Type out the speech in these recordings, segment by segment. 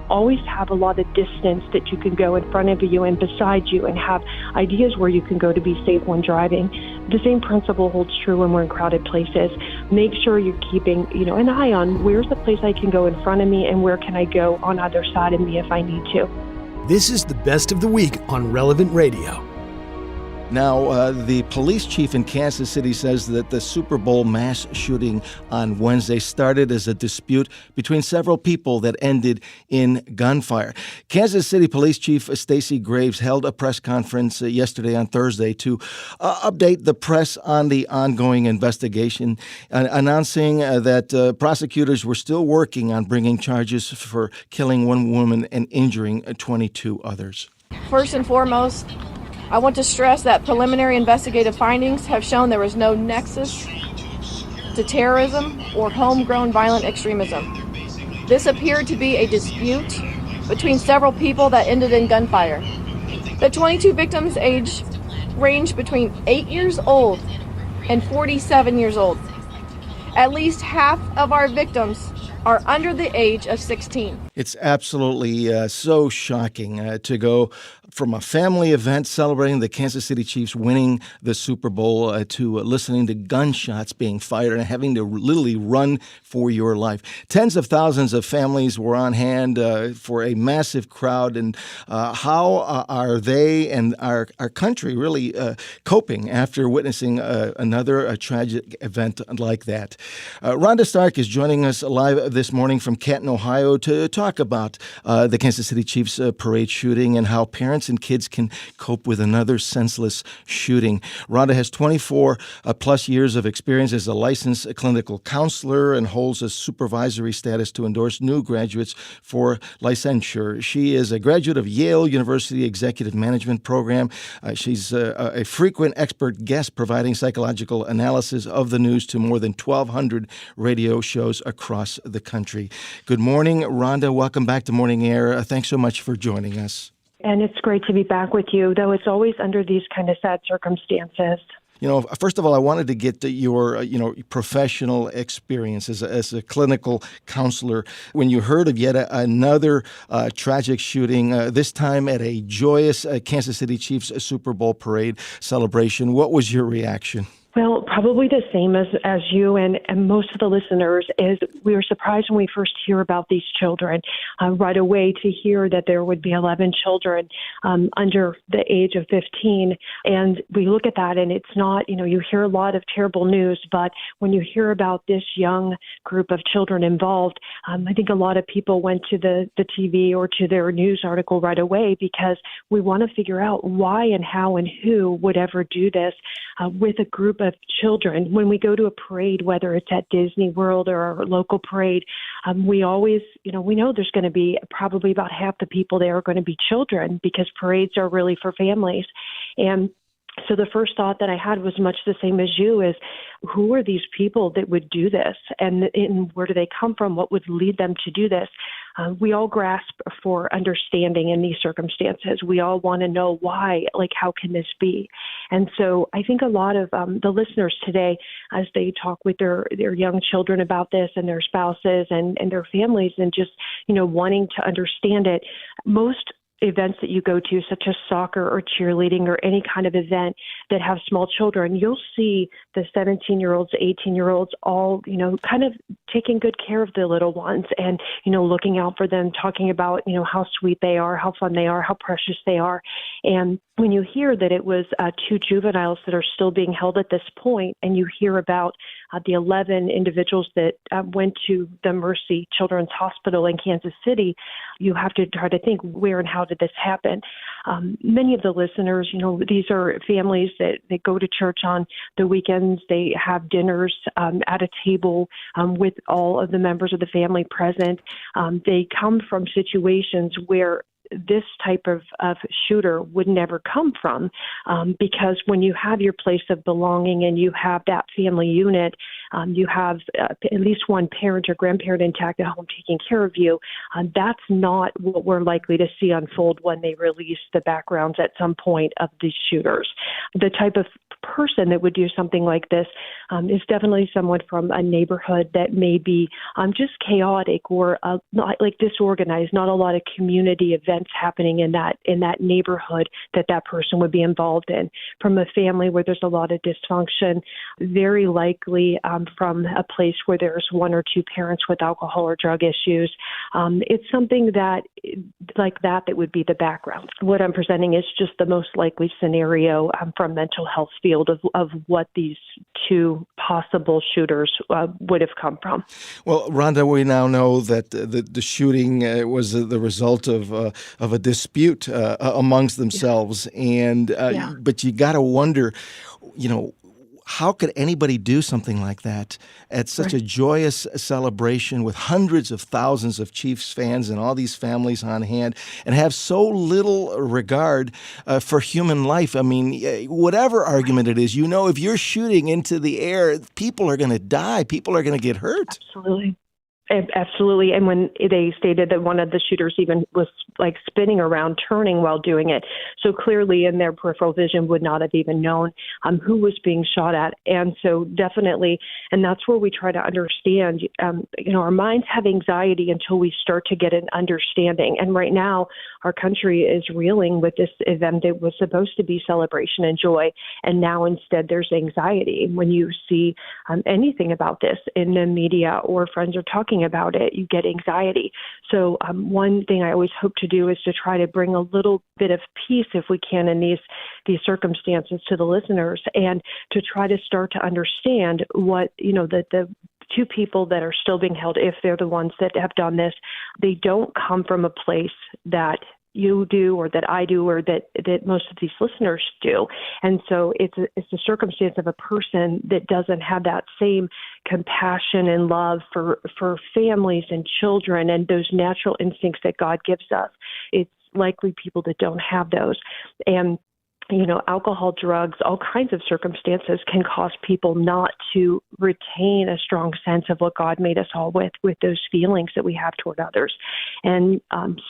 always have a lot of distance that you can go in front of you and beside you and have ideas where you can go to be safe when driving. The same principle holds true when we're in crowded places. Make sure you're keeping, an eye on where's the place I can go in front of me and where can I go on either side of me if I need to. This is the Best of the Week on Relevant Radio. Now, the police chief in Kansas City says that the Super Bowl mass shooting on Wednesday started as a dispute between several people that ended in gunfire. Kansas City Police Chief Stacey held a press conference yesterday on Thursday to update the press on the ongoing investigation, announcing that prosecutors were still working on bringing charges for killing one woman and injuring 22 others. First and foremost, I want to stress that preliminary investigative findings have shown there was no nexus to terrorism or homegrown violent extremism. This appeared to be a dispute between several people that ended in gunfire. The 22 victims' age ranged between 8 years old and 47 years old. At least half of our victims are under the age of 16. It's absolutely so shocking to go from a family event celebrating the Kansas City Chiefs winning the Super Bowl to listening to gunshots being fired and having to literally run for your life. Tens of thousands of families were on hand for a massive crowd. And how are they and our country really coping after witnessing another tragic event like that? Rhonda Stark is joining us live this morning from Canton, Ohio, to talk about the Kansas City Chiefs parade shooting and how parents and kids can cope with another senseless shooting. Rhonda has 24 plus years of experience as a licensed clinical counselor and holds a supervisory status to endorse new graduates for licensure. She is a graduate of Yale University Executive Management Program. She's a frequent expert guest providing psychological analysis of the news to more than 1,200 radio shows across the country. Good morning, Rhonda. Welcome back to Morning Air. Thanks so much for joining us. And it's great to be back with you, though it's always under these kind of sad circumstances. First of all, I wanted to get to your, professional experience as a clinical counselor. When you heard of yet another tragic shooting, this time at a joyous Kansas City Chiefs Super Bowl parade celebration, what was your reaction? Well, probably the same as you and most of the listeners is we were surprised when we first hear about these children right away to hear that there would be 11 children under the age of 15. And we look at that and it's not, you hear a lot of terrible news, but when you hear about this young group of children involved, I think a lot of people went to the TV or to their news article right away because we want to figure out why and how and who would ever do this with a group of children. When we go to a parade, whether it's at Disney World or our local parade, we always, we know there's going to be probably about half the people there are going to be children because parades are really for families. And so the first thought that I had was much the same as you is, who are these people that would do this? And where do they come from? What would lead them to do this? We all grasp for understanding in these circumstances. We all want to know why, how can this be? And so I think a lot of the listeners today, as they talk with their young children about this and their spouses and their families and just, wanting to understand it, most events that you go to, such as soccer or cheerleading or any kind of event that have small children, you'll see the 17-year-olds, 18-year-olds all, kind of taking good care of the little ones and, looking out for them, talking about, how sweet they are, how fun they are, how precious they are. And when you hear that it was 2 juveniles that are still being held at this point, and you hear about the 11 individuals that went to the Mercy Children's Hospital in Kansas City, you have to try to think, where and how did this happen? Many of the listeners, these are families that they go to church on the weekends. They have dinners at a table with all of the members of the family present. They come from situations where this type of shooter would never come from, because when you have your place of belonging and you have that family unit, you have at least one parent or grandparent intact at home taking care of you. That's not what we're likely to see unfold when they release the backgrounds at some point of these shooters. The type of person that would do something like this is definitely someone from a neighborhood that may be just chaotic or not like disorganized, not a lot of community events happening in that neighborhood that person would be involved in. From a family where there's a lot of dysfunction, very likely from a place where there's one or two parents with alcohol or drug issues. It's something that would be the background. What I'm presenting is just the most likely scenario from mental health field of what these two possible shooters would have come from. Well, Rhonda, we now know that the shooting was the result of a dispute amongst themselves, and but you got to wonder, how could anybody do something like that at such a joyous celebration with hundreds of thousands of Chiefs fans and all these families on hand and have so little regard for human life? I mean, whatever argument it is, if you're shooting into the air, people are going to die. People are going to get hurt. Absolutely. Absolutely. And when they stated that one of the shooters even was like spinning around, turning while doing it. So clearly in their peripheral vision would not have even known who was being shot at. And so definitely, and that's where we try to understand, our minds have anxiety until we start to get an understanding. And right now, our country is reeling with this event that was supposed to be celebration and joy. And now instead there's anxiety. When you see anything about this in the media or friends are talking about it, you get anxiety. So one thing I always hope to do is to try to bring a little bit of peace, if we can, in these circumstances to the listeners, and to try to start to understand what, the two people that are still being held, if they're the ones that have done this, they don't come from a place that you do or that I do or that most of these listeners do. And so it's a circumstance of a person that doesn't have that same compassion and love for families and children and those natural instincts that God gives us. It's likely people that don't have those. And alcohol, drugs, all kinds of circumstances can cause people not to retain a strong sense of what God made us all with those feelings that we have toward others. And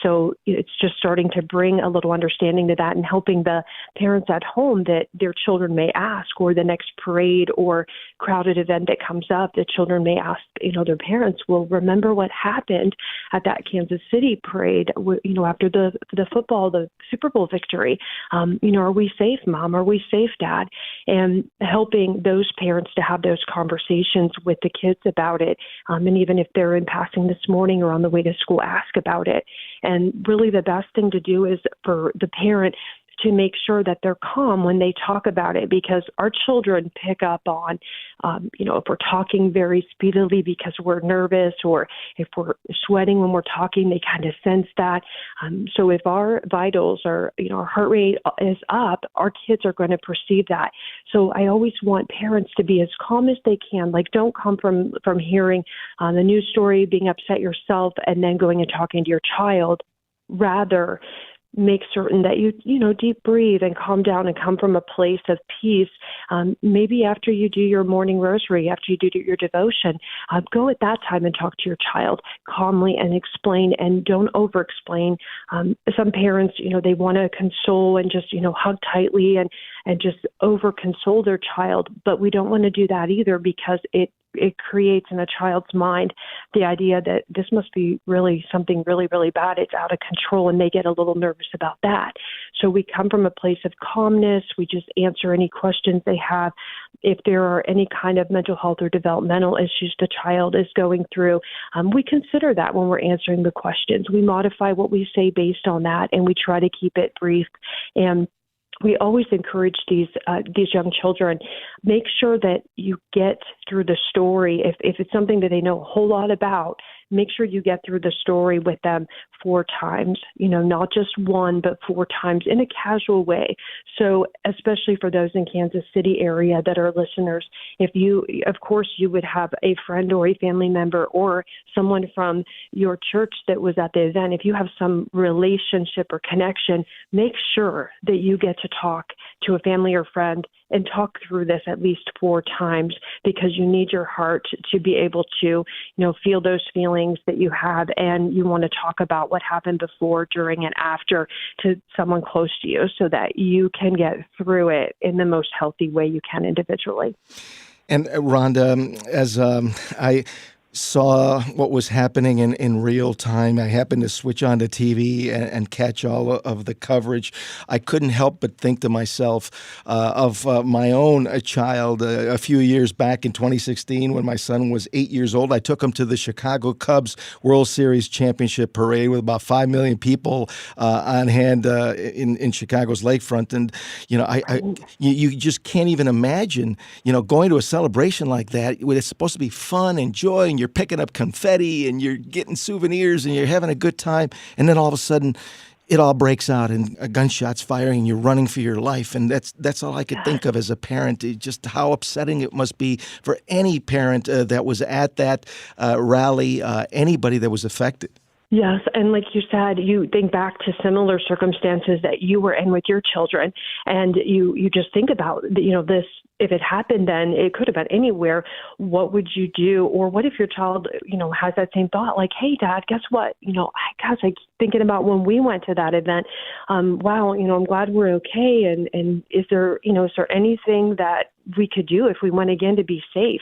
so it's just starting to bring a little understanding to that and helping the parents at home that their children may ask, or the next parade or crowded event that comes up, the children may ask, their parents will remember what happened at that Kansas City parade, after the football, the Super Bowl victory. Are we safe, Mom? Are we safe, Dad? And helping those parents to have those conversations with the kids about it. And even if they're in passing this morning or on the way to school, ask about it. And really the best thing to do is for the parent to make sure that they're calm when they talk about it, because our children pick up on, if we're talking very speedily because we're nervous, or if we're sweating when we're talking, they kind of sense that. So if our vitals are, our heart rate is up, our kids are going to perceive that. So I always want parents to be as calm as they can. Like, don't come from hearing the news story, being upset yourself, and then going and talking to your child. Rather, make certain that you deep breathe and calm down and come from a place of peace. Maybe after you do your morning rosary, after you do your devotion, go at that time and talk to your child calmly and explain, and don't over-explain. Some parents, they want to console and just, hug tightly and just over-console their child. But we don't want to do that either, because it creates in a child's mind the idea that this must be really something really, really bad. It's out of control, and they get a little nervous about that. So we come from a place of calmness. We just answer any questions they have. If there are any kind of mental health or developmental issues the child is going through, we consider that when we're answering the questions. We modify what we say based on that, and we try to keep it brief. And we always encourage these young children, make sure that you get through the story. If it's something that they know a whole lot about, make sure you get through the story with them 4 times, not just one, but 4 times in a casual way. So especially for those in Kansas City area that are listeners, of course, you would have a friend or a family member or someone from your church that was at the event. If you have some relationship or connection, make sure that you get to talk to a family or friend and talk through this at least 4 times, because you need your heart to be able to, feel those feelings feelings that you have, and you want to talk about what happened before, during, and after to someone close to you so that you can get through it in the most healthy way you can individually. And Rhonda, as I saw what was happening in real time, I happened to switch on the TV and catch all of the coverage. I couldn't help but think to myself of my own child a few years back in 2016 when my son was 8 years old. I took him to the Chicago Cubs World Series Championship Parade with about 5 million people on hand in Chicago's lakefront. And, you just can't even imagine, going to a celebration like that where it's supposed to be fun and joy, and you're picking up confetti and you're getting souvenirs and you're having a good time. And then all of a sudden it all breaks out and a gunshot's firing and you're running for your life. And that's all I could think of as a parent, just how upsetting it must be for any parent that was at that rally, anybody that was affected. Yes, and like you said, you think back to similar circumstances that you were in with your children, and you just think about, this. If it happened then, it could have been anywhere. What would you do? Or what if your child, has that same thought, like, hey, Dad, guess what? I keep thinking about when we went to that event. Wow, I'm glad we're okay. And is there anything that we could do if we went again to be safe?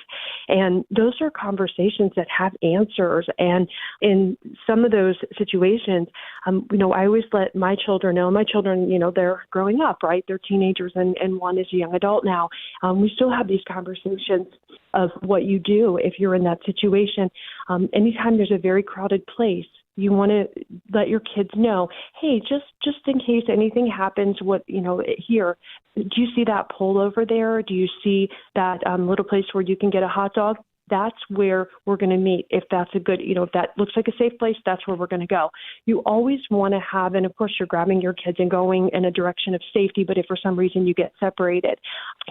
And those are conversations that have answers. And in some of those situations, I always let my children know. My children, they're growing up, right? They're teenagers, and one is a young adult now. We still have these conversations of what you do if you're in that situation. Anytime there's a very crowded place, you want to let your kids know, hey, just in case anything happens, here, do you see that pole over there? Do you see that little place where you can get a hot dog? That's where we're going to meet. If that's a good, if that looks like a safe place, that's where we're going to go. You always want to have, and of course you're grabbing your kids and going in a direction of safety, but if for some reason you get separated,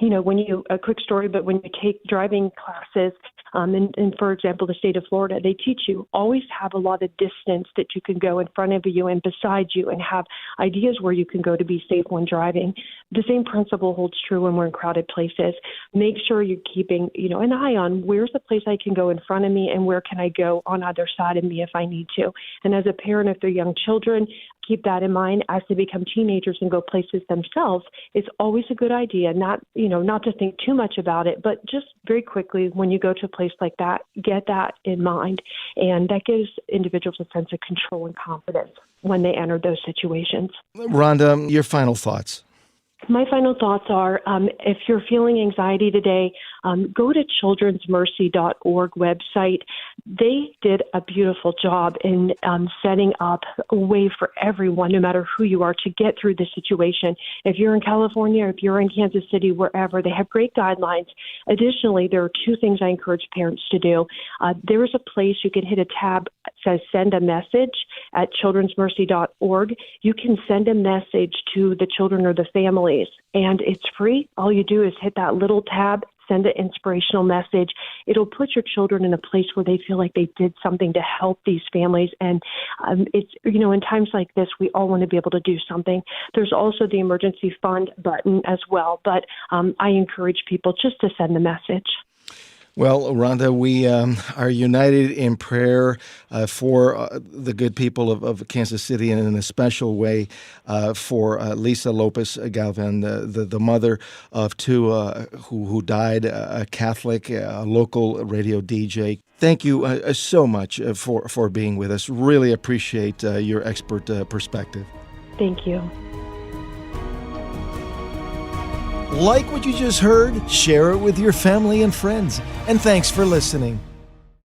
a quick story, but when you take driving classes, in for example, the state of Florida, they teach you always have a lot of distance that you can go in front of you and beside you and have ideas where you can go to be safe when driving. The same principle holds true when we're in crowded places. Make sure you're keeping, an eye on where's the place I can go in front of me and where can I go on either side of me if I need to. And as a parent, if they're young children, keep that in mind as they become teenagers and go places themselves. It's always a good idea not to think too much about it, but just very quickly when you go to a place like that, get that in mind. And that gives individuals a sense of control and confidence when they enter those situations. Rhonda, your final thoughts. My final thoughts are, if you're feeling anxiety today, go to childrensmercy.org website. They did a beautiful job in setting up a way for everyone, no matter who you are, to get through the situation. If you're in California, if you're in Kansas City, wherever, they have great guidelines. Additionally, there are two things I encourage parents to do. There is a place you can hit a tab that says send a message at childrensmercy.org. You can send a message to the children or the families, and it's free. All you do is hit that little tab, send an inspirational message. It'll put your children in a place where they feel like they did something to help these families. And it's, in times like this, we all want to be able to do something. There's also the emergency fund button as well. But I encourage people just to send the message. Well, Rhonda, we are united in prayer for the good people of Kansas City, and in a special way for Lisa Lopez Galvan, the mother of two who died, a Catholic, a local radio DJ. Thank you so much for being with us. Really appreciate your expert perspective. Thank you. Like what you just heard? Share it with your family and friends. And thanks for listening.